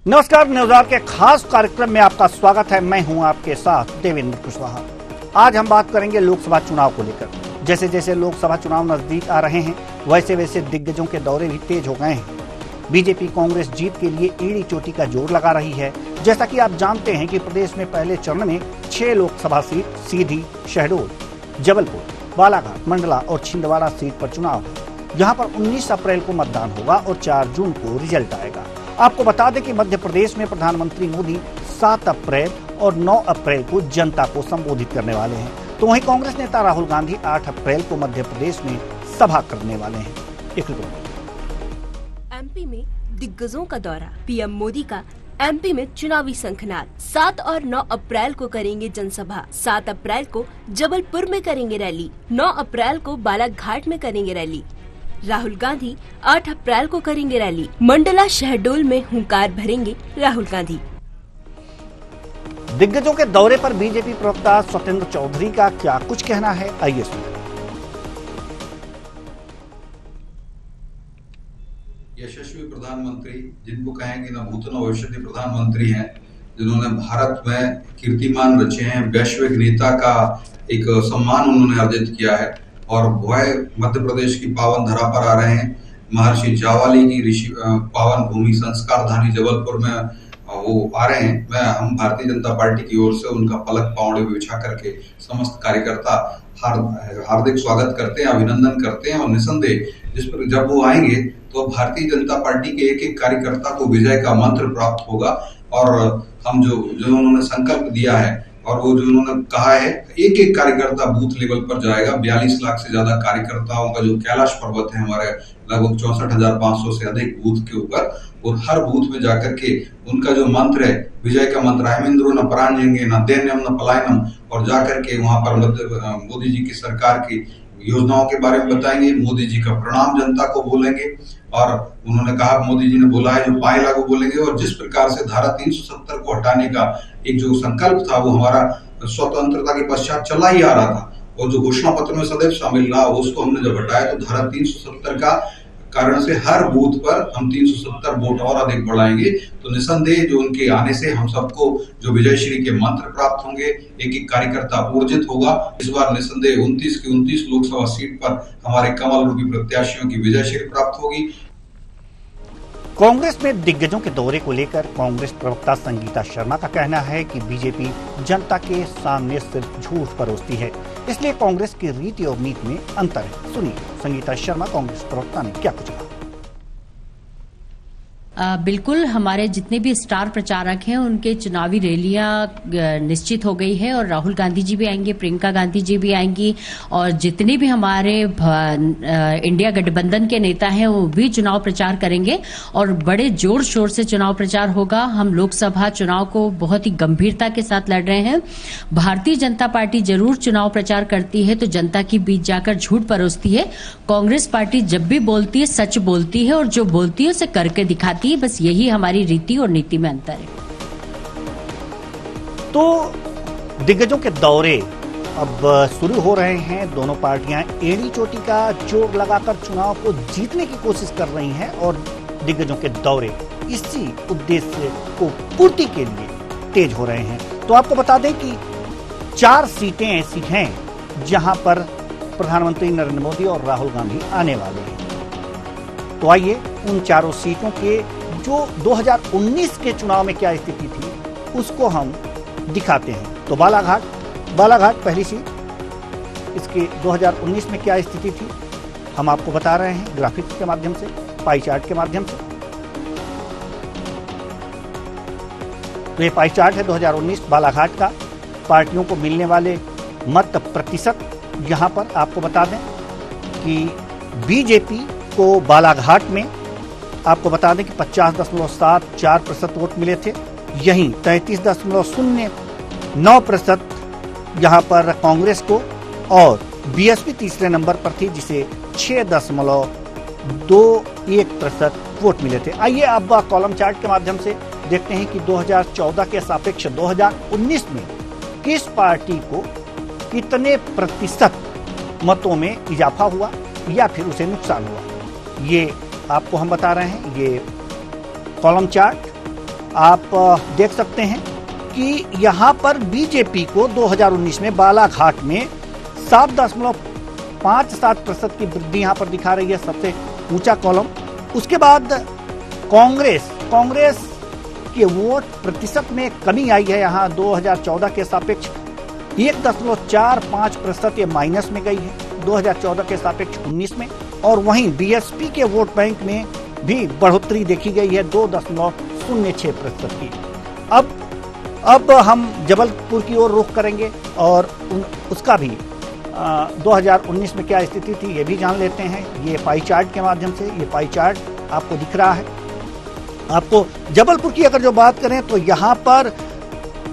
नमस्कार, न्यूज़ के खास कार्यक्रम में आपका स्वागत है। मैं हूं आपके साथ देवेंद्र कुशवाहा। आज हम बात करेंगे लोकसभा चुनाव को लेकर। जैसे जैसे लोकसभा चुनाव नजदीक आ रहे हैं, वैसे वैसे दिग्गजों के दौरे भी तेज हो गए हैं। बीजेपी कांग्रेस जीत के लिए एड़ी चोटी का जोर लगा रही है। जैसा कि आप जानते हैं कि प्रदेश में पहले चरण में 6 लोकसभा सीट सीधी, शहडोल, जबलपुर, बालाघाट, मंडला और छिंदवाड़ा सीट पर चुनाव है। यहाँ पर 19 अप्रैल को मतदान होगा और 4 जून को रिजल्ट आएगा। आपको बता दें कि मध्य प्रदेश में प्रधानमंत्री मोदी 7 अप्रैल और 9 अप्रैल को जनता को संबोधित करने वाले हैं। तो वहीं कांग्रेस नेता राहुल गांधी 8 अप्रैल को मध्य प्रदेश में सभा करने वाले हैं। एक रिपोर्ट। एमपी में दिग्गजों का दौरा, पीएम मोदी का एमपी में चुनावी शंखनाद। 7 और 9 अप्रैल को करेंगे जनसभा। 7 अप्रैल को जबलपुर में करेंगे रैली। 9 अप्रैल को बालाघाट में करेंगे रैली। राहुल गांधी 8 अप्रैल को करेंगे रैली। मंडला, शहडोल में हुंकार भरेंगे राहुल गांधी। दिग्गजों के दौरे पर बीजेपी प्रवक्ता सत्येंद्र चौधरी का क्या कुछ कहना है, आइए सुनिए। यशस्वी प्रधानमंत्री, जिनको कहेंगे न भूत न भविष्य के प्रधानमंत्री हैं, जिन्होंने भारत में कीर्तिमान रचे हैं, वैश्विक नेता का एक सम्मान उन्होंने अर्जित किया है और वह मध्य प्रदेश की पावन धरा पर आ रहे हैं। महर्षि जावाली की ऋषि पावन भूमि संस्कारधानी जबलपुर में वो आ रहे हैं। हम भारतीय जनता पार्टी की ओर से उनका पलक पांवड़े बिछा करके समस्त कार्यकर्ता हार्दिक स्वागत करते हैं, अभिनंदन करते हैं और निसंदेह जिस पर जब वो आएंगे तो भारतीय जनता पार्टी के एक एक कार्यकर्ता को विजय का मंत्र प्राप्त होगा। और हम जो उन्होंने संकल्प दिया है और वो जो उन्होंने कहा है, एक एक कार्यकर्ता बूथ लेवल पर जाएगा। 42 लाख से ज्यादा कार्यकर्ताओं का जो कैलाश पर्वत है हमारे लगभग 64,500 से अधिक बूथ के ऊपर, और हर बूथ में जाकर के उनका जो मंत्र है, विजय का मंत्र, अहिमिंद्रो न पराजयेंगे न दैन्यम न पलायनम, और जाकर के वहां पर मोदी जी की सरकार की योजनाओं के बारे में बताएंगे। मोदी जी का प्रणाम जनता को बोलेंगे और उन्होंने कहा, मोदी जी ने बोला है जो पाए लागू बोलेंगे। और जिस प्रकार से धारा 370 को हटाने का एक जो संकल्प था वो हमारा स्वतंत्रता के पश्चात चला ही आ रहा था और जो घोषणा पत्र में सदैव शामिल रहा, उसको हमने जब हटाया तो धारा 370 का कारण से हर बूथ पर हम 370 वोट और अधिक बढ़ाएंगे। तो निसंदेह जो उनके आने से हम सबको जो विजयश्री के मंत्र प्राप्त होंगे, एक एक कार्यकर्ता ऊर्जित होगा। इस बार निसंदेह 29 की 29 लोकसभा सीट पर हमारे कमल रूपी प्रत्याशियों की विजयश्री प्राप्त होगी। कांग्रेस में दिग्गजों के दौरे को लेकर कांग्रेस प्रवक्ता संगीता शर्मा का कहना है कि बीजेपी जनता के सामने सिर्फ झूठ परोसती है, इसलिए कांग्रेस की रीति और नीति में अंतर है। सुनिए संगीता शर्मा कांग्रेस प्रवक्ता ने क्या कुछ कहा। बिल्कुल, हमारे जितने भी स्टार प्रचारक हैं उनके चुनावी रैलियां निश्चित हो गई है और राहुल गांधी जी भी आएंगे, प्रियंका गांधी जी भी आएंगी और जितने भी हमारे इंडिया गठबंधन के नेता हैं वो भी चुनाव प्रचार करेंगे और बड़े जोर शोर से चुनाव प्रचार होगा। हम लोकसभा चुनाव को बहुत ही गंभीरता के साथ लड़ रहे हैं। भारतीय जनता पार्टी जरूर चुनाव प्रचार करती है तो जनता के बीच जाकर झूठ परोसती है। कांग्रेस पार्टी जब भी बोलती है सच बोलती है और जो बोलती है उसे करके दिखाती है। बस यही हमारी रीति और नीति में अंतर है। तो दिग्गजों के दौरे अब शुरू हो रहे हैं। दोनों पार्टियां एड़ी चोटी का जोर लगाकर चुनाव को जीतने की कोशिश कर रही हैं और दिग्गजों के दौरे इसी उद्देश्य को पूर्ति के लिए तेज हो रहे हैं। तो आपको बता दें कि 4 सीटें ऐसी हैं जहां पर प्रधानमंत्री नरेंद्र मोदी और राहुल गांधी आने वाले हैं। तो आइए उन चारों सीटों के जो 2019 के चुनाव में क्या स्थिति थी उसको हम दिखाते हैं। तो बालाघाट पहली सीट, इसके 2019 में क्या स्थिति थी हम आपको बता रहे हैं ग्राफिक्स के माध्यम से, पाई चार्ट के माध्यम से। तो ये पाई चार्ट है 2019 बालाघाट का, पार्टियों को मिलने वाले मत प्रतिशत। यहां पर आपको बता दें कि बीजेपी को बालाघाट में आपको बता दें कि 50.74% वोट मिले थे। यहीं 33.09% यहां पर कांग्रेस को और बीएसपी तीसरे नंबर पर थी जिसे 6.21% वोट मिले थे। आइए अब कॉलम चार्ट के माध्यम से देखते हैं कि 2014 के सापेक्ष 2019 में किस पार्टी को कितने प्रतिशत मतों में इजाफा हुआ या फिर उसे नुकसान हुआ। ये आपको हम बता रहे हैं, ये कॉलम चार्ट आप देख सकते हैं कि यहाँ पर बीजेपी को 2019 में बालाघाट में 7.57% की वृद्धि यहाँ पर दिखा रही है, सबसे ऊंचा कॉलम। उसके बाद कांग्रेस के वोट प्रतिशत में कमी आई है यहाँ 2014 के सापेक्ष 1.45% ये माइनस में गई है 2014 के सापेक्ष 19 में। और वहीं बीएसपी के वोट बैंक में भी बढ़ोतरी देखी गई है 2.06% की। अब हम जबलपुर की ओर रुख करेंगे और उसका भी 2019 में क्या स्थिति थी ये भी जान लेते हैं। ये पाई चार्ट के माध्यम से, ये पाई चार्ट आपको दिख रहा है। आपको जबलपुर की अगर जो बात करें तो यहाँ पर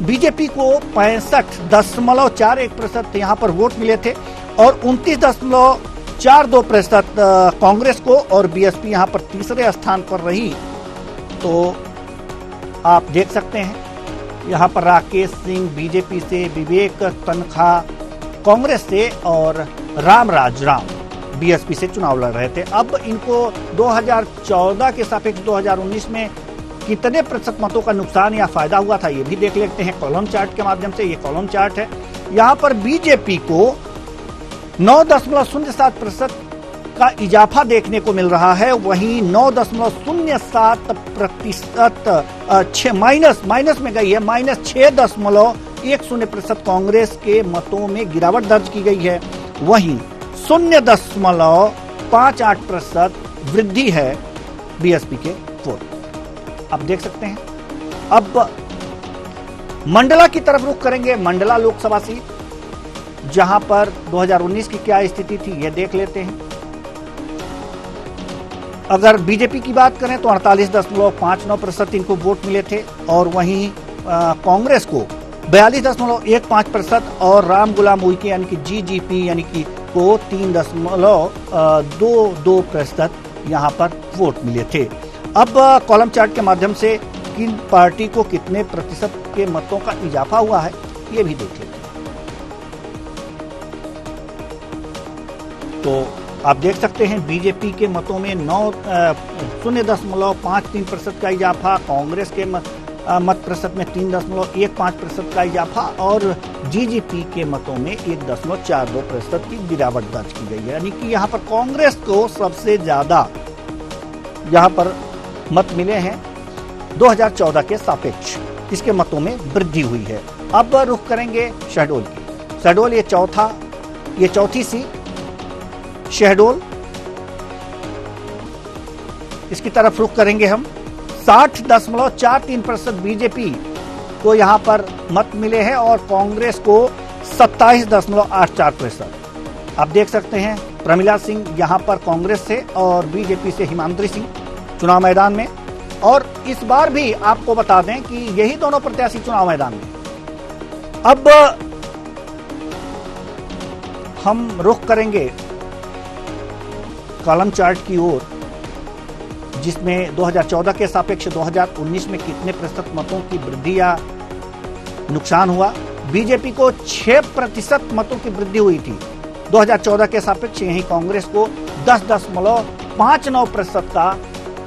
बीजेपी को 65.41% यहाँ पर वोट मिले थे और 29.42% कांग्रेस को, और बीएसपी यहाँ पर तीसरे स्थान पर रही। तो आप देख सकते हैं यहाँ पर राकेश सिंह बीजेपी से, विवेक तनखा कांग्रेस से और रामराज राम बीएसपी से चुनाव लड़ रहे थे। अब इनको 2014 के सापेक्ष 2019 में कितने प्रतिशत मतों का नुकसान या फायदा हुआ था ये भी देख लेते हैं कॉलम चार्ट के माध्यम से। ये कॉलम चार्ट है। यहाँ पर बीजेपी को 9.07% का इजाफा देखने को मिल रहा है, वहीं 9.07% माइनस में गई है, -6.10% कांग्रेस के मतों में गिरावट दर्ज की गई है, वहीं 0.58% वृद्धि है बीएसपी के वोट। आप देख सकते हैं। अब मंडला की तरफ रुख करेंगे, मंडला लोकसभा सीट, जहां पर 2019 की क्या स्थिति थी ये देख लेते हैं। अगर बीजेपी की बात करें तो 48.59% इनको वोट मिले थे और वहीं कांग्रेस को 42.15% और राम गुलाम उइके यानी कि जीजीपी यानी कि को 3.22% यहाँ पर वोट मिले थे। अब कॉलम चार्ट के माध्यम से किन पार्टी को कितने प्रतिशत के मतों का इजाफा हुआ है ये भी देख लेते हैं। तो आप देख सकते हैं बीजेपी के मतों में 0.53% का इजाफा, कांग्रेस के मत प्रतिशत में 3.15% का इजाफा और जीजीपी के मतों में 1.42% की गिरावट दर्ज की गई है। यानी कि यहाँ पर कांग्रेस को सबसे ज्यादा यहाँ पर मत मिले हैं 2014 के सापेक्ष, इसके मतों में वृद्धि हुई है। अब रुख करेंगे शहडोल की। शहडोल ये चौथी सीट शहडोल, इसकी तरफ रुख करेंगे हम। 60.43% बीजेपी को यहाँ पर मत मिले हैं और कांग्रेस को 27.84%। आप देख सकते हैं प्रमिला सिंह यहाँ पर कांग्रेस से और बीजेपी से हिमांद्री सिंह चुनाव मैदान में। और इस बार भी आपको बता दें कि यही दोनों प्रत्याशी चुनाव मैदान में। अब हम रुख करेंगे कॉलम चार्ट की ओर, जिसमें 2014 के सापेक्ष 2019 में कितने प्रतिशत मतों की वृद्धि या नुकसान हुआ। बीजेपी को 6% मतों की वृद्धि हुई थी 2014 के सापेक्ष, यही कांग्रेस को 10.59% का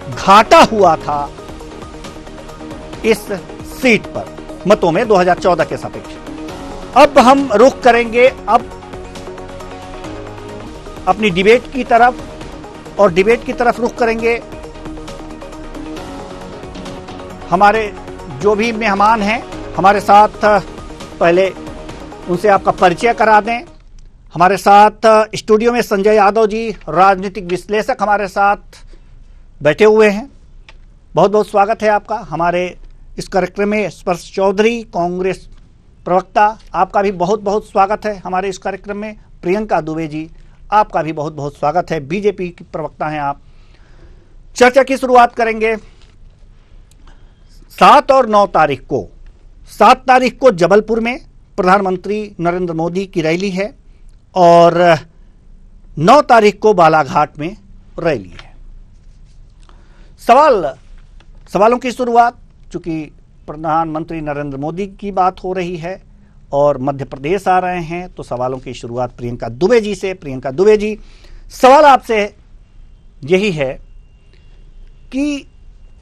घाटा हुआ था इस सीट पर मतों में 2014 के सापेक्ष। अब हम रुख करेंगे अपनी डिबेट की तरफ, और डिबेट की तरफ रुख करेंगे। हमारे जो भी मेहमान हैं हमारे साथ, पहले उनसे आपका परिचय करा दें। हमारे साथ स्टूडियो में संजय यादव जी, राजनीतिक विश्लेषक हमारे साथ बैठे हुए हैं। बहुत बहुत स्वागत है आपका हमारे इस कार्यक्रम में। स्पर्श चौधरी कांग्रेस प्रवक्ता, आपका भी बहुत बहुत स्वागत है हमारे इस कार्यक्रम में। प्रियंका दुबे जी, आपका भी बहुत बहुत स्वागत है, बीजेपी की प्रवक्ता हैं आप। चर्चा की शुरुआत करेंगे 7 और 9 तारीख को। 7 तारीख को जबलपुर में प्रधानमंत्री नरेंद्र मोदी की रैली है और 9 तारीख को बालाघाट में रैली है। सवालों की शुरुआत, चूंकि प्रधानमंत्री नरेंद्र मोदी की बात हो रही है और मध्य प्रदेश आ रहे हैं, तो सवालों की शुरुआत प्रियंका दुबे जी से। प्रियंका दुबे जी, सवाल आपसे यही है कि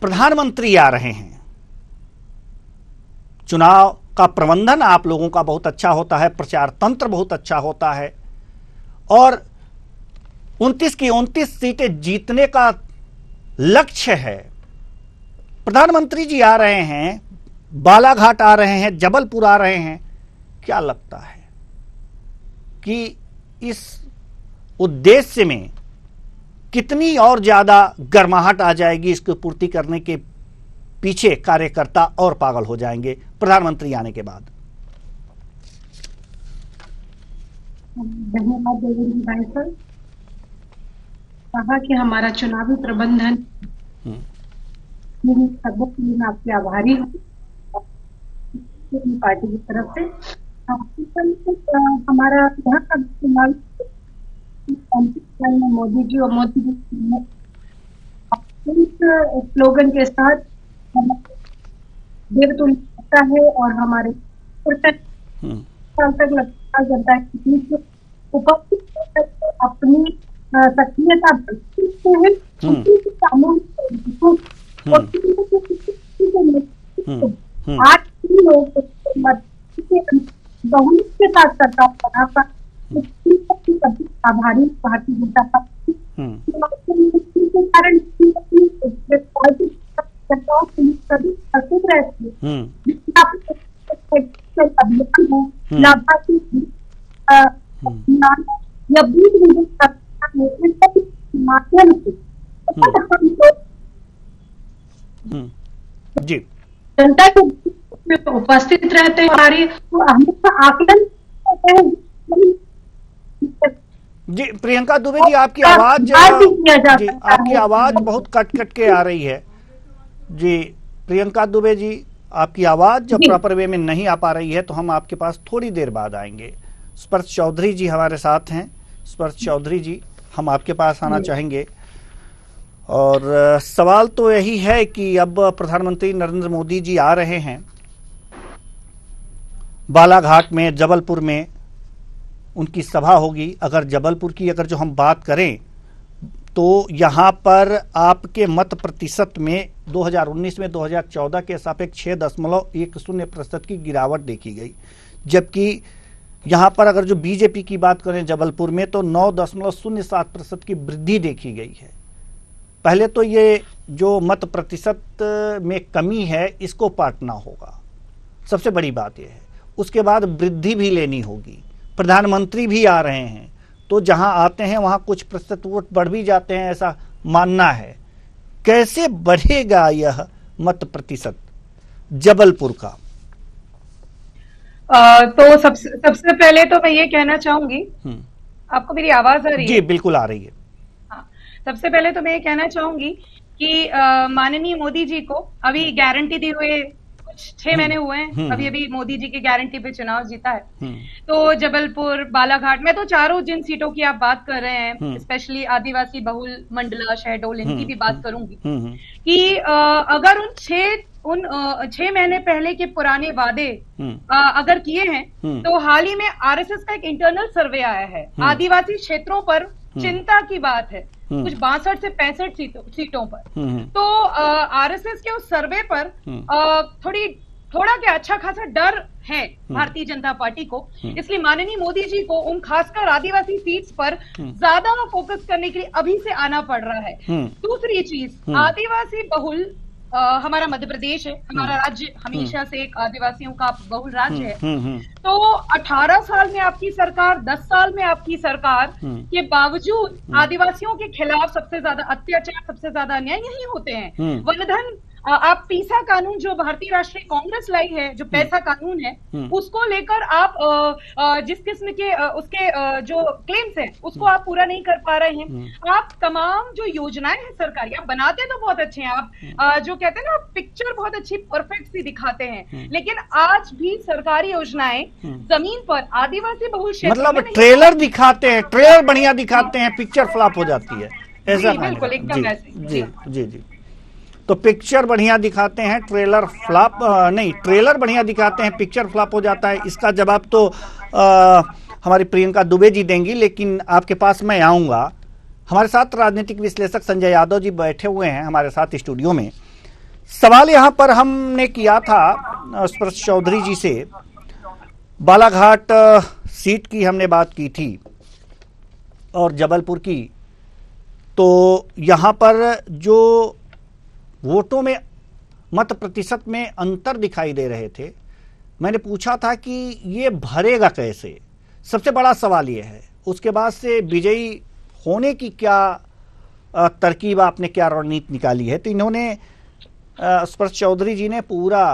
प्रधानमंत्री आ रहे हैं चुनाव का प्रबंधन आप लोगों का बहुत अच्छा होता है, प्रचार तंत्र बहुत अच्छा होता है और 29 की 29 सीटें जीतने का लक्ष्य है। प्रधानमंत्री जी आ रहे हैं, बालाघाट आ रहे हैं, जबलपुर आ रहे हैं। क्या लगता है कि इस उद्देश्य में कितनी और ज्यादा गर्माहट आ जाएगी? इसकी पूर्ति करने के पीछे कार्यकर्ता और पागल हो जाएंगे प्रधानमंत्री आने के बाद। धन्यवाद देवेंद्र भाई सर। कहा कि हमारा चुनावी प्रबंधन, मैं आपके आभारी हूँ पार्टी की तरफ से। हमारा यहाँ का चुनाव मोदी जी और मोदी जी स्लोगन के साथ देर तो लगता है और हमारे साल तक लगता जनता उपस्थित अपनी सक्रियता है। आज लोग बहुमत के साथ सरकार बनाकर आभारी भारतीय जनता पार्टी के कारण उपस्थित रहती लाभार्थी या माध्यम से जी जनता के उपस्थित रहते हैं। हमारी हमेशा आकलन जी। प्रियंका दुबे जी, आपकी आवाज जी, आपकी आवाज बहुत कट कट के आ रही है जी। प्रियंका दुबे जी, आपकी आवाज जब प्रॉपर वे में नहीं आ पा रही है तो हम आपके पास थोड़ी देर बाद आएंगे। स्पर्श चौधरी जी हमारे साथ हैं। स्पर्श चौधरी जी, हम आपके पास आना चाहेंगे और सवाल तो यही है कि अब प्रधानमंत्री नरेंद्र मोदी जी आ रहे हैं, बालाघाट में, जबलपुर में उनकी सभा होगी। अगर जबलपुर की अगर जो हम बात करें तो यहाँ पर आपके मत प्रतिशत में 2019 में 2014 के सापेक्ष 6.10% की गिरावट देखी गई, जबकि यहाँ पर अगर जो बीजेपी की बात करें जबलपुर में तो 9.07% की वृद्धि देखी गई है। पहले तो ये जो मत प्रतिशत में कमी है इसको पाटना होगा, सबसे बड़ी बात यह है। उसके बाद वृद्धि भी लेनी होगी। प्रधानमंत्री भी आ रहे हैं तो जहां आते हैं वहां कुछ प्रतिशत वोट बढ़ भी जाते हैं, ऐसा मानना है। कैसे बढ़ेगा यह मत प्रतिशत जबलपुर का? तो सबसे पहले तो मैं ये कहना चाहूंगी, आपको मेरी आवाज आ रही है? जी बिल्कुल आ रही है। हाँ, सबसे पहले तो मैं ये कहना चाहूंगी कि माननीय मोदी जी को अभी गारंटी दिए हुए 6 महीने हुए हैं। अभी मोदी जी की गारंटी पे चुनाव जीता है। तो जबलपुर, बालाघाट, मैं तो चारों जिन सीटों की आप बात कर रहे हैं, स्पेशली आदिवासी बहुल मंडला, शहडोल, इनकी भी बात करूंगी कि अगर उन 6 महीने पहले के पुराने वादे अगर किए हैं तो हाल ही में आरएसएस का एक इंटरनल सर्वे आया है। आदिवासी क्षेत्रों पर चिंता की बात है, कुछ 62 से 65 सीटों पर। तो आरएसएस के उस सर्वे पर थोड़ा क्या अच्छा खासा डर है भारतीय जनता पार्टी को। इसलिए माननीय मोदी जी को उन खासकर आदिवासी सीट्स पर ज्यादा फोकस करने के लिए अभी से आना पड़ रहा है। दूसरी चीज, आदिवासी बहुल हमारा मध्य प्रदेश है, हमारा राज्य हमेशा से एक आदिवासियों का बहुल राज्य है। तो 18 साल में आपकी सरकार, 10 साल में आपकी सरकार के बावजूद आदिवासियों के खिलाफ सबसे ज्यादा अत्याचार, सबसे ज्यादा अन्याय यही होते हैं। वनधन, आप पीसा कानून जो भारतीय राष्ट्रीय कांग्रेस लाई है, जो पैसा कानून है, उसको लेकर आप जिस किस्म के उसके जो क्लेम्स हैं उसको आप पूरा नहीं कर पा रहे हैं। आप तमाम जो योजनाएं हैं सरकारी, आप बनाते तो बहुत अच्छे हैं, आप जो कहते हैं ना पिक्चर बहुत अच्छी परफेक्ट सी दिखाते हैं, लेकिन आज भी सरकारी योजनाएं जमीन पर आदिवासी बहुल क्षेत्र मतलब ट्रेलर दिखाते हैं, ट्रेलर बढ़िया दिखाते हैं, पिक्चर फ्लॉप हो जाती है, ऐसा? बिल्कुल एकदम ऐसे। जी जी जी। तो पिक्चर बढ़िया दिखाते हैं, ट्रेलर फ्लॉप नहीं, ट्रेलर बढ़िया दिखाते हैं, पिक्चर फ्लॉप हो जाता है। इसका जवाब तो हमारी प्रियंका दुबे जी देंगी, लेकिन आपके पास मैं आऊंगा। हमारे साथ राजनीतिक विश्लेषक संजय यादव जी बैठे हुए हैं हमारे साथ स्टूडियो में। सवाल यहाँ पर हमने किया था स्पर्श चौधरी जी से। बालाघाट सीट की हमने बात की थी और जबलपुर की, तो यहाँ पर जो वोटों में मत प्रतिशत में अंतर दिखाई दे रहे थे, मैंने पूछा था कि ये भरेगा कैसे, सबसे बड़ा सवाल ये है। उसके बाद से विजयी होने की क्या तरकीब आपने, क्या रणनीति निकाली है? तो इन्होंने स्पर्श चौधरी जी ने पूरा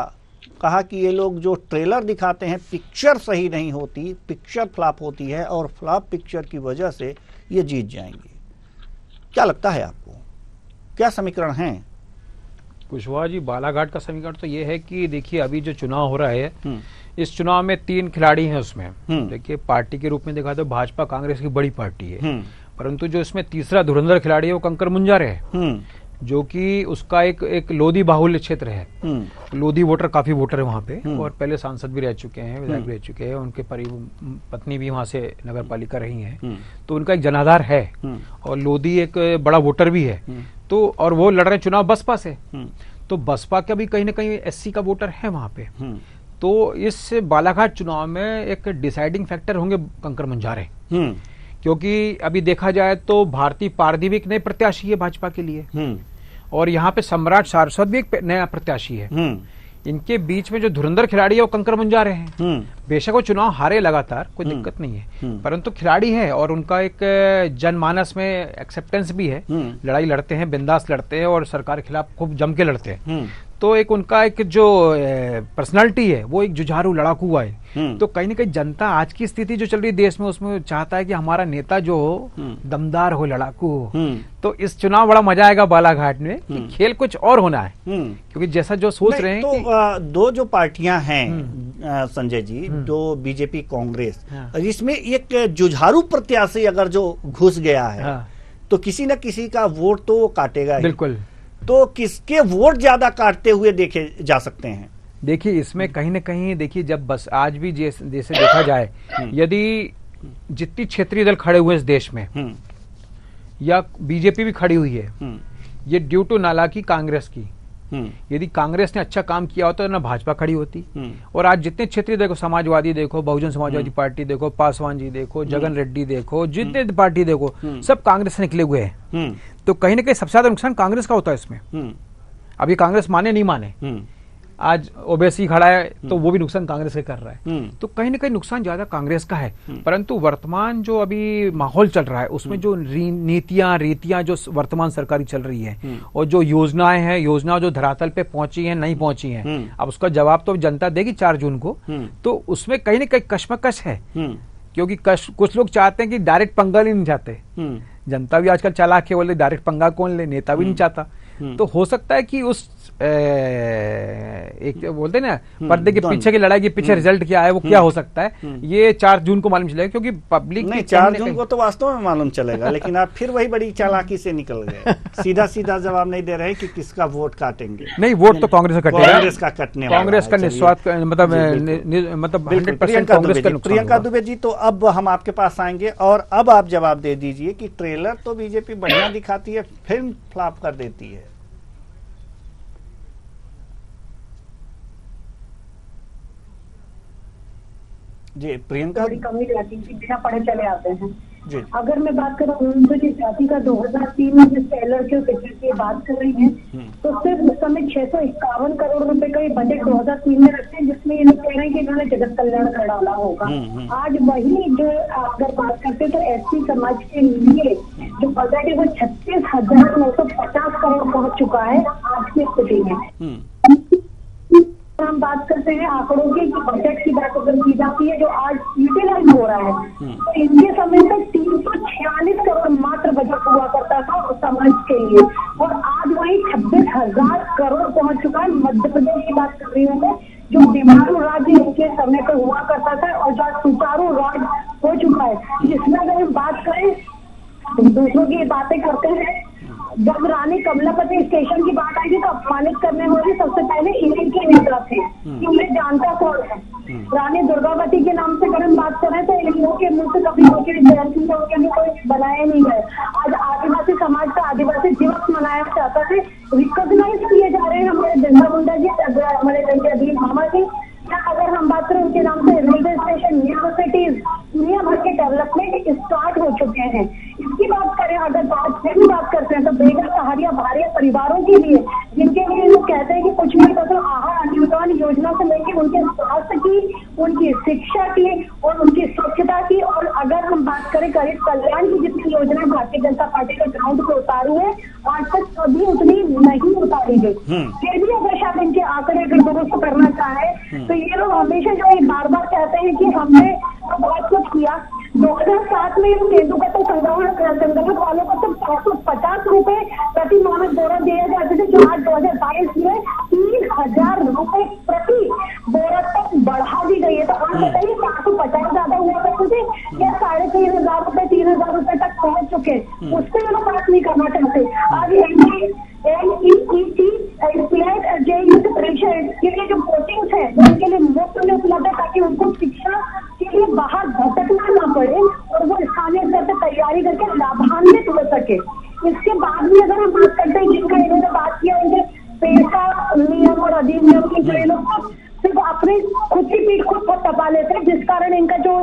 कहा कि ये लोग जो ट्रेलर दिखाते हैं, पिक्चर सही नहीं होती, पिक्चर फ्लॉप होती है और फ्लॉप पिक्चर की वजह से ये जीत जाएंगे। क्या लगता है आपको, क्या समीकरण है? कुशवाहा जी, बालाघाट का समीकरण तो ये है कि देखिए अभी जो चुनाव हो रहा है, इस चुनाव में 3 खिलाड़ी हैं उसमें। देखिए पार्टी के रूप में देखा तो भाजपा कांग्रेस की बड़ी पार्टी है, परंतु जो इसमें तीसरा धुरंधर खिलाड़ी है वो कंकर मुंजारे है, जो कि उसका एक लोधी बाहुल्य क्षेत्र है। लोधी वोटर, काफी वोटर है वहाँ पे, और पहले सांसद भी रह चुके हैं, विधायक रह चुके हैं, उनके पत्नी भी वहाँ से नगर पालिका रही हैं, तो उनका एक जनाधार है, और लोधी एक बड़ा वोटर भी है। तो और वो लड़ रहे चुनाव बसपा से, तो बसपा का भी कहीं ना कहीं SC का वोटर है वहाँ पे। तो इस बालाघाट चुनाव में एक डिसाइडिंग फैक्टर होंगे कंकर मुंजारे, क्योंकि अभी देखा जाए तो भारती पारदी भी एक नए प्रत्याशी है भाजपा के लिए, और यहाँ पे सम्राट सारस्वत भी एक नया प्रत्याशी है। इनके बीच में जो धुरंधर खिलाड़ी है वो कंकर मुंजारे हैं। बेशक वो चुनाव हारे लगातार, कोई दिक्कत नहीं है, परंतु खिलाड़ी है और उनका एक जनमानस में एक्सेप्टेंस भी है। लड़ाई लड़ते हैं, बिंदास लड़ते हैं और सरकार के खिलाफ खूब जम के लड़ते हैं। तो एक उनका एक जो पर्सनालिटी है वो एक जुझारू लड़ाकू है। तो कहीं ना कहीं जनता आज की स्थिति जो चल रही है देश में, उसमें चाहता है कि हमारा नेता जो हो दमदार हो, लड़ाकू हो। तो इस चुनाव बड़ा मजा आएगा बालाघाट में, कि खेल कुछ और होना है, क्योंकि जैसा जो सोच रहे हैं। तो दो जो पार्टियां हैं संजय जी, जो बीजेपी कांग्रेस, इसमें एक जुझारू प्रत्याशी अगर जो घुस गया है तो किसी न किसी का वोट तो वो काटेगा। बिल्कुल। तो किसके वोट ज्यादा काटते हुए देखे जा सकते हैं? देखिए इसमें कहीं ना कहीं, देखिए जब बस आज भी जैसे देखा जाए, यदि जितनी क्षेत्रीय दल खड़े हुए इस देश में, या बीजेपी भी खड़ी हुई है, ये ड्यू टू नालायकी कांग्रेस की। यदि कांग्रेस ने अच्छा काम किया होता तो ना भाजपा खड़ी होती। और आज जितने क्षेत्रीय देखो, समाजवादी देखो, बहुजन समाजवादी पार्टी देखो, पासवान जी देखो, जगन रेड्डी देखो, जितने पार्टी देखो, सब कांग्रेस से निकले हुए हैं। तो कहीं ना कहीं सबसे ज्यादा नुकसान कांग्रेस का होता है इसमें। अभी कांग्रेस माने नहीं माने, आज ओबीसी खड़ा है तो वो भी नुकसान कांग्रेस से कर रहा है। तो कहीं ना कहीं नुकसान ज्यादा कांग्रेस का है। परंतु वर्तमान जो अभी माहौल चल रहा है उसमें जो नीतियां रीतियां जो वर्तमान सरकारी चल रही है, और जो योजनाएं हैं, योजना जो धरातल पे पहुंची हैं नहीं पहुंची हैं, अब उसका जवाब तो जनता देगी 4 जून को। तो उसमें कहीं ना कहीं कश्मकश है, क्योंकि कुछ लोग चाहते हैं कि डायरेक्ट पंगा नहीं चाहते। जनता भी आजकल चालाक है, बोले डायरेक्ट पंगा कौन ले, नेता भी नहीं चाहता। तो हो सकता है कि उस एक बोलते हैं ना, पर्दे के पीछे की लड़ाई के पीछे रिजल्ट क्या है, वो क्या हो सकता है, ये 4 जून को मालूम चलेगा। क्योंकि पब्लिक नहीं, 4 जून को तो वास्तव में मालूम चलेगा, लेकिन आप फिर वही बड़ी चालाकी से निकल गए। सीधा सीधा जवाब नहीं दे रहे कि किसका वोट काटेंगे। नहीं, वोट तो कांग्रेस का कटेगा, कांग्रेस का कटने वाला है। कांग्रेस का निस्वार्थ, मतलब 100% कांग्रेस का नुकसान। प्रियंका दुबे जी, तो अब हम आपके पास आएंगे और अब आप जवाब दे दीजिए कि ट्रेलर तो बीजेपी बढ़िया दिखाती है, फिल्म फ्लॉप कर देती है। जी प्रियंका। थोड़ी कमी रहती है, बिना पढ़े चले आते हैं। अगर मैं बात करूँ अनुसूचित जाति का 2003 में जिस ट्रेलर के पिक्चर की बात कर रही है, तो सिर्फ उस समय 651 करोड़ रुपए का बजट 2003 में रखते हैं, जिसमें ये लोग कह रहे हैं कि इन्होंने जगत कल्याण कर डाला होगा। आज वही जो अगर बात करते तो SC समाज के लिए जो बजट है वो 36,950 करोड़ पहुंच चुका है आज की स्थिति में। हम बात करते हैं आंकड़ों की, बजट की बात अगर की जाती है जो आज यूटिलाइज हो रहा है, तो इनके समय तक 346 करोड़ मात्र बजट हुआ करता था उस समाज के लिए, और आज वही 26,000 करोड़ पहुंच चुका है। मध्य प्रदेश की बात कर रही हूँ मैं, जो बीमारू राज्य इनके समय पर हुआ करता था और जो सुचारू राज्य हो चुका है। जिसमें अगर हम बात करें, दूसरों की बातें करते हैं, जब रानी कमलापति स्टेशन की बात आएगी तो अपमानित करने वाले सबसे पहले इन्हीं के नेता थे, कि उन्हें जानता कौन है। रानी दुर्गावती के नाम से अगर हम बात करें तो इन लोगों के मुंह से कभी उनकी जयंती तो उनके लिए कोई बनाए नहीं गए। आज आदिवासी समाज का आदिवासी दिवस मनाया चाहता थे, रिकॉग्नाइज किए जा रहे हैं हमारे बिरसा मुंडा जी, हमारे लेंगे अभी मामा जी, या अगर हम बात करें उनके नाम से रेलवे स्टेशन, यूनिवर्सिटीज, दुनिया भर के डेवलपमेंट स्टार्ट हो चुके हैं। इसकी बात करें, अगर फिर भी बात करते हैं तो बेघर सहारिया भारिया परिवारों के लिए, जिनके लिए लोग कहते हैं कि कुछ नहीं पता, आहार अनुदान योजना से लेकर उनके स्वास्थ्य की, उनकी शिक्षा की और उनकी स्वच्छता की, और अगर हम बात करें गरीब कल्याण की जितनी योजना भारतीय जनता पार्टी के ग्राउंड पे उतारू है, आज तक कभी उतनी नहीं उतारी गई। फिर भी अगर शायद इनके आंकड़े अगर दुरुस्त करना चाहे तो ये लोग हमेशा जो है बार बार कहते हैं कि हमने बहुत कुछ किया। 2007 में तेंदुपत्ता संग्रह वालों को तो 750 रुपए प्रति मानक बोरा दिए जाते थे, जो आज 2022 में 3000 रुपए प्रति बोरा तक बढ़ा दी गई है। तो आप बताइए 750 ज्यादा हुआ करते थे या 3500 रुपए 3000 रुपए तक पहुंच चुके, उस पर ये लोग बात नहीं करना चाहते। आज परीक्षा के लिए जो कोचिंग है उनके लिए मुफ्त में उपलब्ध है, ताकि उनको शिक्षा के लिए बाहर भटकना ना पड़े और वो स्थानीय स्तर पर तैयारी करके लाभान्वित हो सके। इसके बाद भी अगर हम बात करते हैं, जिनका इन्होंने बात किया, उनके पेशा नियम और अधिनियम की, जो ये लोग सिर्फ अपने खुद की पीठ खुद को तपा लेते हैं, जिस कारण इनका जो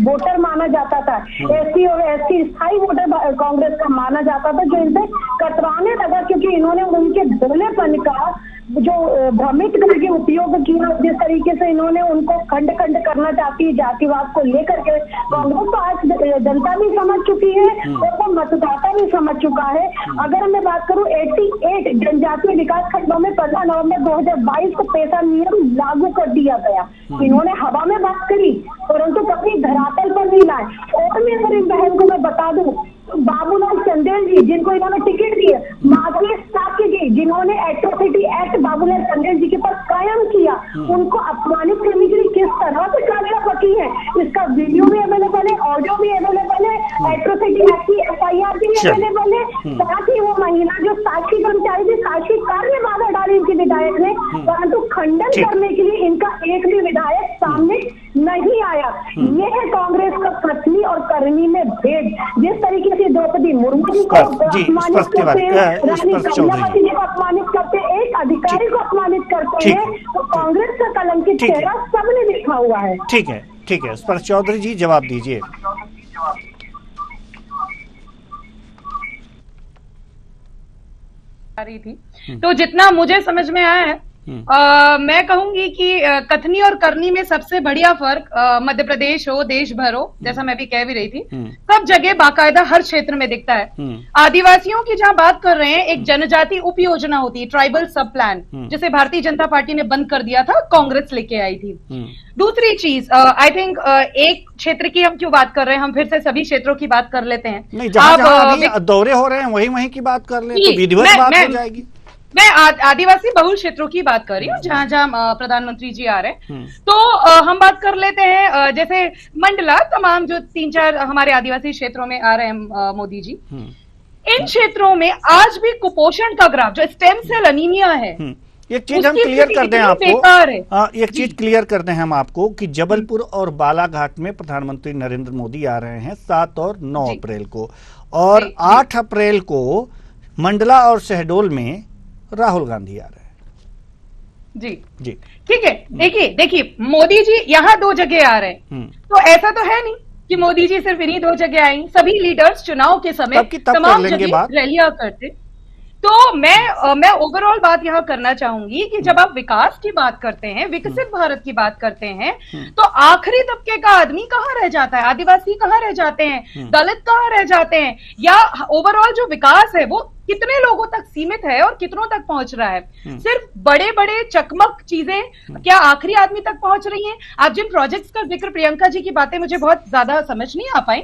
वोटर माना जाता था, एससी और एसटी स्थायी वोटर कांग्रेस का माना जाता था, जो इनसे कतराने लगा, क्योंकि इन्होंने उनके भोलेपन का जो भ्रमित करके उपयोग किया, जिस तरीके से इन्होंने उनको खंड खंड करना चाहती है जातिवाद को लेकर के। कांग्रेस तो आज जनता भी समझ चुकी है और वो मतदाता भी समझ चुका है। अगर मैं बात करूं 88 जनजातीय विकास खंडों में 15 नवंबर 2022 को पेशा नियम लागू कर दिया गया। इन्होंने हवा में बात करी परंतु कभी धरातल पर नहीं लाए। और मैं अगर इन बहन को मैं बता दूं, बाबूलाल चंदेल जी, जिनको इन्होंने टिकट दिए, माधवी साकी जी, जिन्होंने एट्रोसिटी एक्ट बाबूलाल चंदेल जी के पास कायम किया, उनको अपमानित करने के लिए किस तरह से कालिया पकी है, इसका वीडियो भी अवेलेबल है, ऑडियो भी अवेलेबल है, एट्रोसिटी एक्ट की FIR भी अवेलेबल है। साथ ही वो महिला जो साक्षी कर्मचारी थी, साक्षी कार्य बाधा डाली इनके विधायक ने, परंतु खंडन करने के लिए इनका एक भी विधायक सामने नहीं आया। ये है कांग्रेस का कथनी और करनी में भेद। जिस तरीके से द्रौपदी मुर्मू जी को अपमानित करते हैं, रानी कमलापति जी को अपमानित करते हैं, एक अधिकारी को अपमानित करते हैं, तो कांग्रेस का कलंकित चेहरा सबने देखा हुआ है। ठीक है, ठीक है, स्पर्श चौधरी जी जवाब दीजिए। रही थी तो जितना मुझे समझ में आया है, मैं कहूंगी कि कथनी और करनी में सबसे बढ़िया फर्क मध्य प्रदेश हो, देश भर हो, जैसा मैं भी कह भी रही थी, सब जगह बाकायदा हर क्षेत्र में दिखता है। आदिवासियों की जहां बात कर रहे हैं, एक जनजाति उप योजना होती है, ट्राइबल सब प्लान, जिसे भारतीय जनता पार्टी ने बंद कर दिया था, कांग्रेस लेके आई थी। दूसरी चीज, आई थिंक एक क्षेत्र की हम क्यों बात कर रहे हैं, हम फिर से सभी क्षेत्रों की बात कर लेते हैं। नहीं, जहां दौरे हो रहे हैं वहीं की बात कर ले तो विधिवत बात हो जाएगी। मैं आदिवासी बहुल क्षेत्रों की बात कर रही हूँ, जहां जहां प्रधानमंत्री जी आ रहे हैं। तो हम बात कर लेते हैं, जैसे मंडला, तमाम जो 3-4 हमारे आदिवासी क्षेत्रों में आ रहे हैं मोदी जी, इन क्षेत्रों में आज भी कुपोषण का ग्राफ, जो स्टेम सेल अनीमिया है, एक चीज हम क्लियर कर दें आपको, एक चीज क्लियर कर दें हम आपको कि जबलपुर और बालाघाट में प्रधानमंत्री नरेंद्र मोदी आ रहे हैं 7 और 9 अप्रैल को, और 8 अप्रैल को मंडला और शहडोल में राहुल गांधी आ रहे हैं। जी, ठीक है। देखिए मोदी जी यहाँ 2 जगह आ रहे हैं, तो ऐसा तो है नहीं कि मोदी जी सिर्फ इन्हीं 2 जगह आई। सभी लीडर्स चुनाव के समय तमाम जगह रैलियां करते। तो मैं ओवरऑल बात यहाँ करना चाहूंगी कि जब आप विकास की बात करते हैं, विकसित भारत की बात करते हैं, तो आखिरी तबके का आदमी कहाँ रह जाता है, आदिवासी कहाँ रह जाते हैं, दलित कहाँ रह जाते हैं, या ओवरऑल जो विकास है वो कितने लोगों तक सीमित है और कितनों तक पहुंच रहा है। सिर्फ बड़े बड़े चकमक चीजें क्या आखिरी आदमी तक पहुंच रही हैं? आप जिन प्रोजेक्ट्स का जिक्र, प्रियंका जी की बातें मुझे बहुत ज्यादा समझ नहीं आ पाई,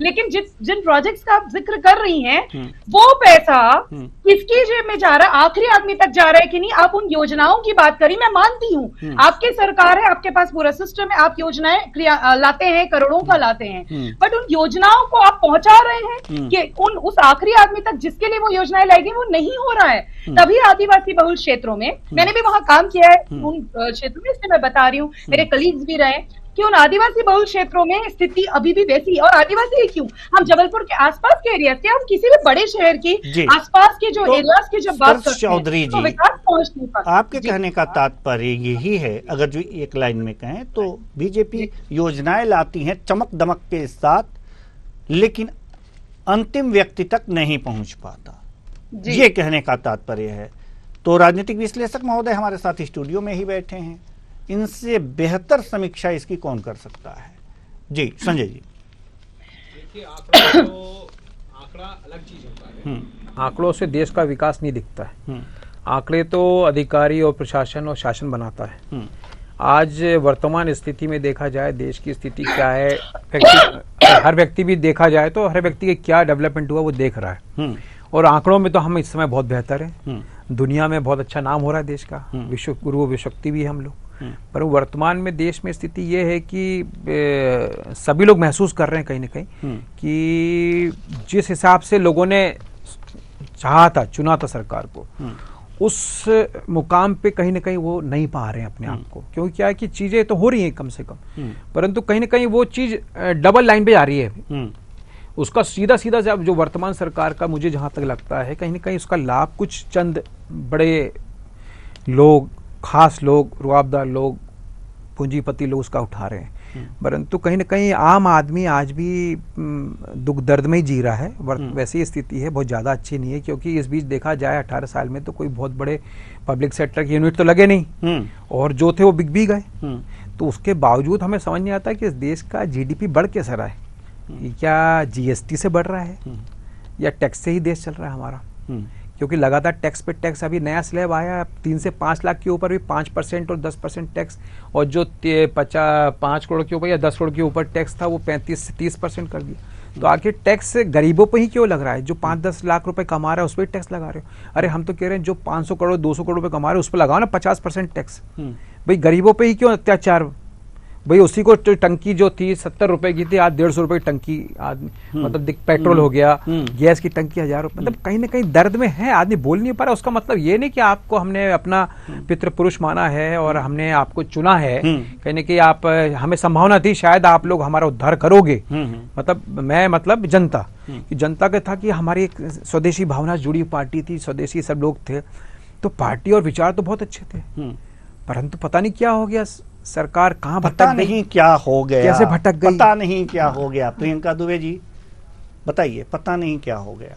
लेकिन जिन प्रोजेक्ट्स का आप जिक्र कर रही हैं, वो पैसा किसकी जेब में जा रहा है, आखिरी आदमी तक जा रहा है कि नहीं? आप उन योजनाओं की बात करी, मैं मानती हूँ आपकी सरकार है, आपके पास पूरा सिस्टम है, आप योजनाएं लाते हैं, करोड़ों का लाते हैं, बट उन योजनाओं को आप पहुंचा रहे हैं कि उस आखिरी आदमी तक जिसके लिए वो योजनाएं लाएगी, वो नहीं हो रहा है। तभी आदिवासी बहुल क्षेत्रों में, मैंने भी वहां काम किया है उन क्षेत्रों में, इसलिए मैं बता रही हूँ, मेरे कलीग्स भी रहे, कि उन आदिवासी बहुल क्षेत्रों में स्थिति अभी भी वैसी है। और आदिवासी क्यों, हम जबलपुर के आसपास के एरिया से, हम किसी भी बड़े शहर के आसपास के जो एरियाज की जब बात करते चौधरी हैं, जी, तो विकास पहुंच नहीं पाता। आपके कहने का तात्पर्य यही है, अगर जो एक लाइन में कहें तो बीजेपी योजनाएं लाती है चमक दमक के साथ, लेकिन अंतिम व्यक्ति तक नहीं पहुंच पाता, ये कहने का तात्पर्य है। तो राजनीतिक विश्लेषक महोदय हमारे साथ स्टूडियो में ही बैठे हैं, इनसे बेहतर समीक्षा इसकी कौन कर सकता है? जी संजय जी। देखिए, आंकड़ा अलग चीज होता है। आंकड़ों से देश का विकास नहीं दिखता है। आंकड़े तो अधिकारी और प्रशासन और शासन बनाता है। आज वर्तमान स्थिति में देखा जाए, देश की स्थिति क्या है, हर व्यक्ति भी देखा जाए तो हर व्यक्ति के क्या डेवलपमेंट हुआ वो देख रहा है। और आंकड़ों में तो हम इस समय बहुत बेहतर है, दुनिया में बहुत अच्छा नाम हो रहा है देश का, विश्व गुरु विश्वशक्ति भी हम लोग। पर वर्तमान में देश में स्थिति ये है कि सभी लोग महसूस कर रहे हैं कहीं ना कहीं कि जिस हिसाब से लोगों ने चाहा था, चुना था सरकार को, उस मुकाम पे कहीं ना कहीं वो नहीं पा रहे हैं अपने आप को। क्योंकि क्या है कि चीजें तो हो रही हैं कम से कम, परंतु कहीं ना कहीं वो चीज डबल लाइन पे जा रही है। उसका सीधा सीधा जो वर्तमान सरकार का, मुझे जहां तक लगता है, कहीं ना कहीं उसका लाभ कुछ चंद बड़े लोग, खास लोग, रुआबदार लोग, पूंजीपति लोग उसका उठा रहे हैं। परंतु कहीं ना कहीं आम आदमी आज भी दुख दर्द में ही जी रहा है। वैसी स्थिति है, बहुत ज़्यादा अच्छी नहीं है। क्योंकि इस बीच देखा जाए 18 साल में तो कोई बहुत बड़े पब्लिक सेक्टर के यूनिट तो लगे नहीं, और जो थे वो बिक भी गए। तो उसके बावजूद हमें समझ नहीं आता कि इस देश का जीडीपी बढ़ कैसे रहा है। क्या जीएसटी से बढ़ रहा है या टैक्स से ही देश चल रहा है हमारा? क्योंकि लगातार टैक्स पे टैक्स, अभी नया स्लैब आया 3 से 5 लाख के ऊपर भी 5% और 10% टैक्स, और जो 5 करोड़ के ऊपर या 10 करोड़ के ऊपर टैक्स था वो 35 से 30% कर दिया। तो आखिर टैक्स गरीबों पे ही क्यों लग रहा है? जो 5-10 लाख रुपए कमा रहा है उस पर टैक्स लगा रहे हो। अरे हम तो कह रहे हैं जो 500 करोड़ 200 करोड़ रुपए कमा रहे हो उस पर लगाओ ना 50% टैक्स। भाई गरीबों पे ही क्यों अत्याचार? भाई उसी को टंकी जो थी 70 रुपए की थी, आज 150 रुपए की टंकी आदमी, मतलब पेट्रोल हो गया, गैस की टंकी 1000 रुपए। मतलब कहीं ना कहीं दर्द में है, आदमी बोल नहीं पा रहा। उसका मतलब ये नहीं कि आपको हमने अपना पितृ पुरुष माना है और हमने आपको चुना है, कहीं ना कहीं आप, हमें संभावना थी शायद आप लोग हमारा उद्धार करोगे। मतलब जनता कि जनता का था कि हमारी एक स्वदेशी भावना जुड़ी पार्टी थी, स्वदेशी सब लोग थे, तो पार्टी और विचार तो बहुत अच्छे थे। परंतु पता नहीं क्या हो गया, सरकार कहाँ भटक गई, नहीं क्या हो गया, कैसे भटक गई, पता नहीं क्या हो गया। प्रियंका दुबे जी बताइए, पता नहीं क्या हो गया।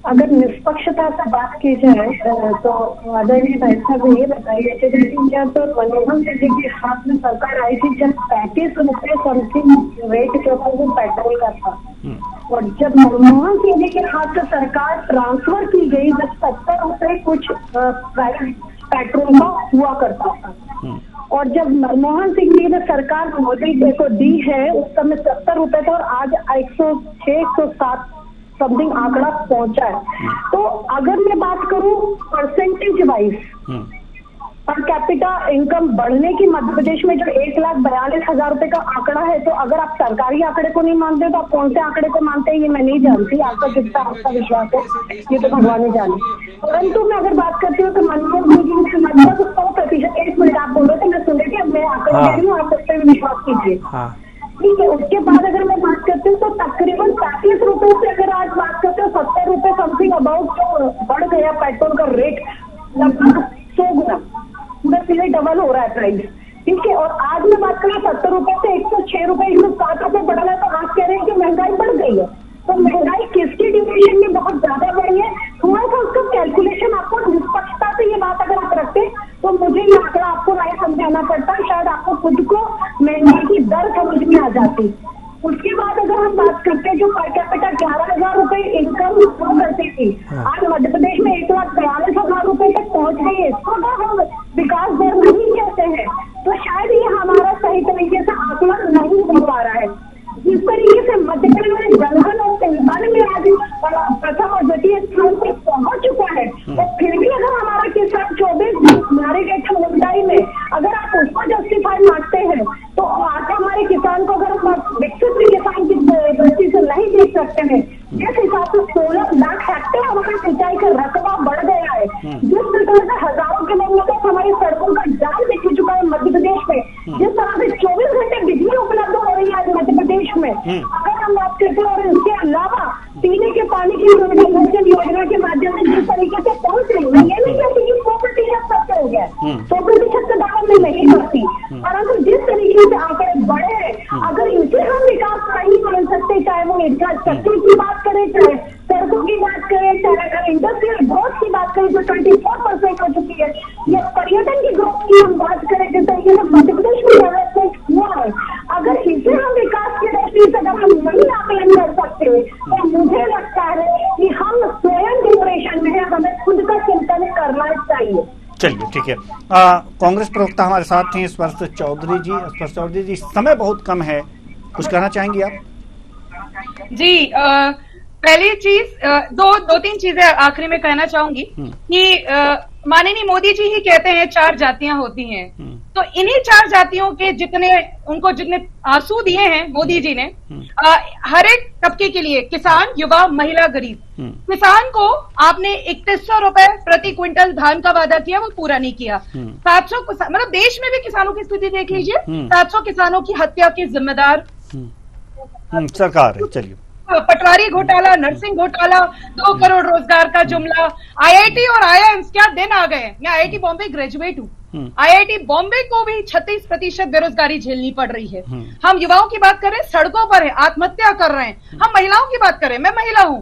अगर निष्पक्षता से बात की जाए तो आदरणीय भाई साहब ये बताइए कि क्या तो मनमोहन सिंह जी के हाथ में सरकार आई थी जब 35 रुपए समथिंग रेट के ऊपर वो पेट्रोल का था, और जब मनमोहन सिंह जी के हाथ से सरकार ट्रांसफर की गई जब 70 रुपए कुछ पेट्रोल का हुआ करता था, और जब मनमोहन सिंह जी ने सरकार मोदी जी को दी है उस समय 70 रुपए था और आज 106-107 समथिंग आंकड़ा पहुंचा है। तो अगर मैं बात करूं percentage wise, per capita income बढ़ने की मध्य प्रदेश में जो 1,42,000 रुपए का आंकड़ा है, तो अगर आप सरकारी आंकड़े को नहीं मानते तो आप कौन से आंकड़े को मानते हैं ये मैं नहीं जानती। आपका कितना आपका विश्वास है ये तो भगवान ही जाने। परंतु मैं अगर बात करती हूँ तो मनमोहन सिंह जी ने लगभग 100%, 1 मिनट आप बोल रहे थे मैं सुन रही थी, अब मैं आंकड़े दे रही हूँ, आप उस पर भी विश्वास कीजिए। ठीक है, उसके बाद अगर मैं बात करती हूँ तो तकरीबन 35 रुपए से अगर आज बात करते हो 70 रुपए समथिंग अबाउट जो बढ़ गया पेट्रोल का रेट, लगभग 100 गुना, पूरा सीधे डबल हो रहा है प्राइस। ठीक है, और आज मैं बात करूँ 70 रुपए से 106 रुपए 107 रुपए बढ़ा है, तो आज कह रहे हैं कि महंगाई बढ़ गई है। तो महंगाई किसकी डिविजन में बहुत ज्यादा बढ़ी है, थोड़ा सा उसका कैलकुलेशन आपको निष्पक्षता से ये बात अगर आप रखते तो मुझे ये आंकड़ा आपको नहीं समझाना पड़ता, शायद आपको खुद को महंगाई की दर समझ में आ जाती। उसके बाद अगर हम बात करते हैं जो पर कैपिटा 11,000 रुपए इनकम करती थी, आज मध्य प्रदेश में 1,42,000 रुपए तक पहुंच गई है। इसको अगर हम विकास दर नहीं कहते हैं तो शायद ये हमारा सही तरीके से आकलन नहीं हो पा रहा है। जिस तरीके से मध्य प्रदेश जनधन और पेंशन में आज प्रथम और द्वितीय स्थान पर पहुंच चुका है, और फिर भी अगर हमारा किसान 24 नारीगेशन मुद्दाई में अगर आप उसको जस्टिफाई मांगते हैं तो आज हमारे किसान को अगर हम विकसित किसान की दृष्टि से नहीं देख सकते हैं, जिस हिसाब से 16 लाख हेक्टेयर हमारा सिंचाई का रकबा बढ़ गया है, जिस प्रकार से हजारों किलोमीटर हमारी सड़कों का जाल बिछ चुका है मध्य अगर हम बात करते हैं, और इसके अलावा पीने के पानी की योजना के माध्यम से जिस तरीके से पहुंच रही है, ये नहीं कहती कि 100% सबसे हो गया, 100% का दावा मैं नहीं करती, परंतु जिस तरीके से आंकड़े बढ़े हैं, अगर इनसे हम विकास नहीं कर सकते, चाहे वो इंफ्रास्ट्रक्चर की बात करें, चाहे सड़कों की बात करें, चाहे अगर इंडस्ट्रियल ग्रोथ की बात करें जो 24% हो चुकी है, या पर्यटन की ग्रोथ की हम बात करें जिस तरीके से मध्य प्रदेश में डेवलपमेंट हुआ है, अगर इसे हम विकास की दृष्टि से अगर हम नहीं आकलन कर सकते, तो मुझे लगता है कि हम स्वयं डिप्रेशन में है, हमें खुद का चिंतन करना चाहिए। चलिए ठीक है। कांग्रेस प्रवक्ता हमारे साथ थे स्पर्श चौधरी जी। स्पर्श चौधरी जी, समय बहुत कम है, कुछ कहना चाहेंगी आप? जी, पहली चीज, दो तीन चीजें आखिरी में कहना चाहूंगी कि माननीय मोदी जी ही कहते हैं 4 जातियां होती हैं, तो इन्हीं 4 जातियों के जितने आंसू दिए हैं मोदी जी ने हर एक तबके के लिए, किसान, युवा, महिला, गरीब, किसान को आपने 3100 रुपए प्रति क्विंटल धान का वादा किया, वो पूरा नहीं किया। 700, मतलब देश में भी किसानों की स्थिति देख लीजिए, 700 किसानों की हत्या के जिम्मेदार सरकार है। चलिए, पटवारी घोटाला, नर्सिंग घोटाला, 2 करोड़ रोजगार का जुमला, आईआईटी और आईआईएम्स क्या दिन आ गए। मैं आईआईटी बॉम्बे ग्रेजुएट हूँ, आईआईटी बॉम्बे को भी 36% बेरोजगारी झेलनी पड़ रही है। हम युवाओं की बात करें, सड़कों पर है, आत्महत्या कर रहे हैं। हम महिलाओं की बात करें, मैं महिला हूँ,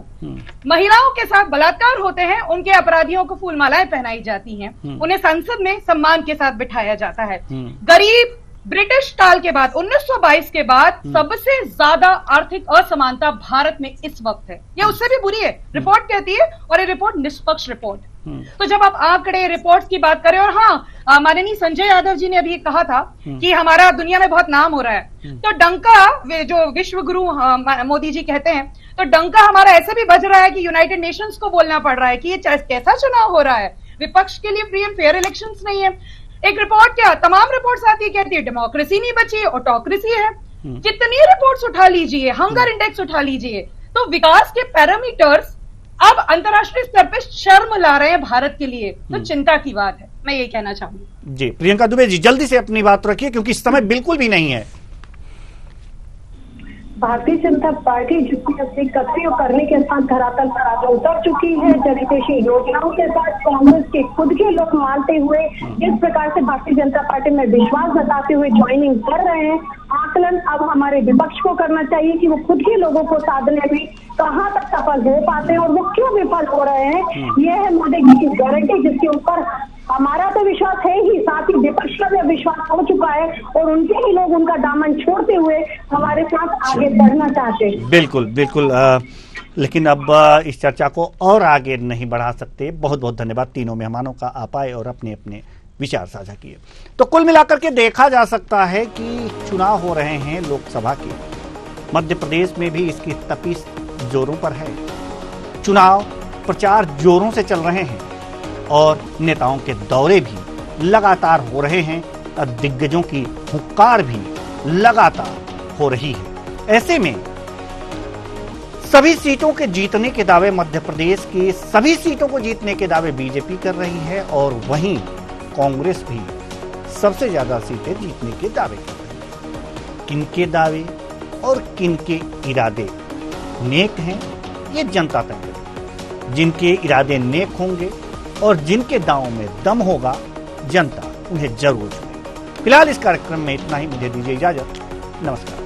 महिलाओं के साथ बलात्कार होते हैं, उनके अपराधियों को फूलमालाएं पहनाई जाती हैं, उन्हें संसद में सम्मान के साथ बिठाया जाता है। गरीब, ब्रिटिश काल के बाद 1922 के बाद सबसे ज्यादा आर्थिक असमानता भारत में इस वक्त है, ये उससे भी बुरी है, रिपोर्ट कहती है, और ये रिपोर्ट निष्पक्ष रिपोर्ट। तो जब आप आंकड़े, रिपोर्ट्स की बात करें, और हाँ, माननीय संजय यादव जी ने अभी कहा था कि हमारा दुनिया में बहुत नाम हो रहा है, तो डंका, जो विश्व गुरु मोदी जी कहते हैं, तो डंका हमारा ऐसे भी बज रहा है कि यूनाइटेड नेशंस को बोलना पड़ रहा है कि ये कैसा चुनाव हो रहा है, विपक्ष के लिए फ्री एंड फेयर इलेक्शंस नहीं है। एक रिपोर्ट क्या, तमाम रिपोर्ट्स आती कहती है डेमोक्रेसी नहीं बची, ऑटोक्रेसी है। जितनी रिपोर्ट्स उठा लीजिए, हंगर इंडेक्स उठा लीजिए, तो विकास के पैरामीटर्स अब अंतर्राष्ट्रीय स्तर पे शर्म ला रहे हैं भारत के लिए, तो चिंता की बात है, मैं ये कहना चाहूंगी। जी, प्रियंका दुबे जी, जल्दी से अपनी बात रखिए क्योंकि इस समय बिल्कुल भी नहीं है। भारतीय जनता पार्टी जितनी अपनी कर्तव्य करने के साथ धरातल पर आगे उतर चुकी है, जनहितैषी योजनाओं के साथ कांग्रेस के खुद के लोग मानते हुए जिस प्रकार से भारतीय जनता पार्टी में विश्वास जताते हुए ज्वाइनिंग कर रहे हैं, आकलन अब हमारे विपक्ष को करना चाहिए कि वो खुद के लोगों को साधने में कहां तक सफल हो पाते हैं और वो क्यों विफल हो रहे हैं। ये है मोदी जी की गारंटी, जिसके ऊपर हमारा तो विश्वास है ही, साथ ही विपक्ष का भी विश्वास हो चुका है, और उनके ही लोग उनका दामन छोड़ते हुए हमारे साथ आगे बढ़ना चाहते हैं। बिल्कुल बिल्कुल, लेकिन अब इस चर्चा को और आगे नहीं बढ़ा सकते। बहुत बहुत धन्यवाद तीनों मेहमानों का, आप आए और अपने अपने विचार साझा किए। तो कुल मिलाकर के देखा जा सकता है कि चुनाव हो रहे हैं लोकसभा के, मध्य प्रदेश में भी इसकी तपिश जोरों पर है, चुनाव प्रचार जोरों से चल रहे हैं और नेताओं के दौरे भी लगातार हो रहे हैं और दिग्गजों की हुंकार भी लगातार हो रही है। ऐसे में सभी सीटों के जीतने के दावे, मध्य प्रदेश की सभी सीटों को जीतने के दावे बीजेपी कर रही है और वहीं कांग्रेस भी सबसे ज्यादा सीटें जीतने के दावे कर रही है। किनके दावे और किनके इरादे नेक हैं, ये जनता तय करेगी। जिनके इरादे नेक होंगे और जिनके दांव में दम होगा, जनता उन्हें जरूर चुनेगी। फिलहाल इस कार्यक्रम में इतना ही, मुझे दीजिए इजाजत, नमस्कार।